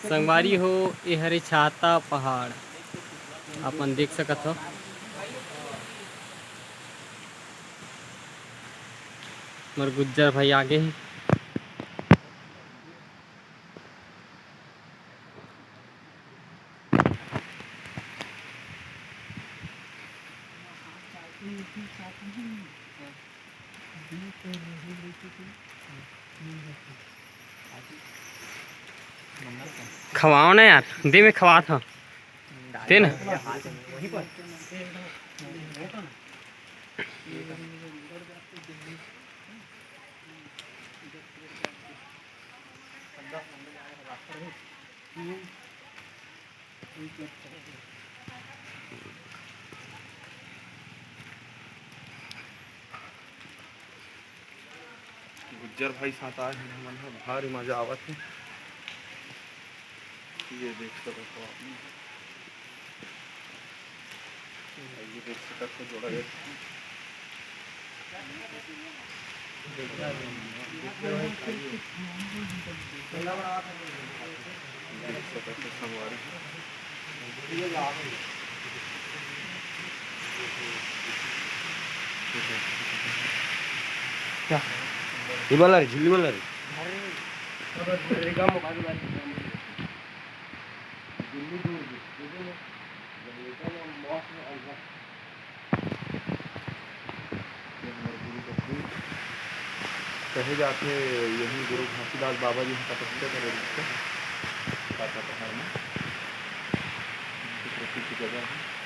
संगवारी हो ये हरे छाता पहाड़ अपन देख सकत हो। मोर गुज्जर भाई आगे ही खवाओ ना यार, दे में खवा था ते ना। गुज्जर भाई साथ आए हैं, मन है भारी मजा आवत है। ये देख सकते हो आप, ये देख सकते हो जोड़ा है। देख सकते हो संगवारी क्या ये वाला रे, झिल्ली वाला रे। कहे जाते यही गुरु घासीदास बाबा जी का तपस्या करे पहाड़ में, प्रसिद्ध जगह है।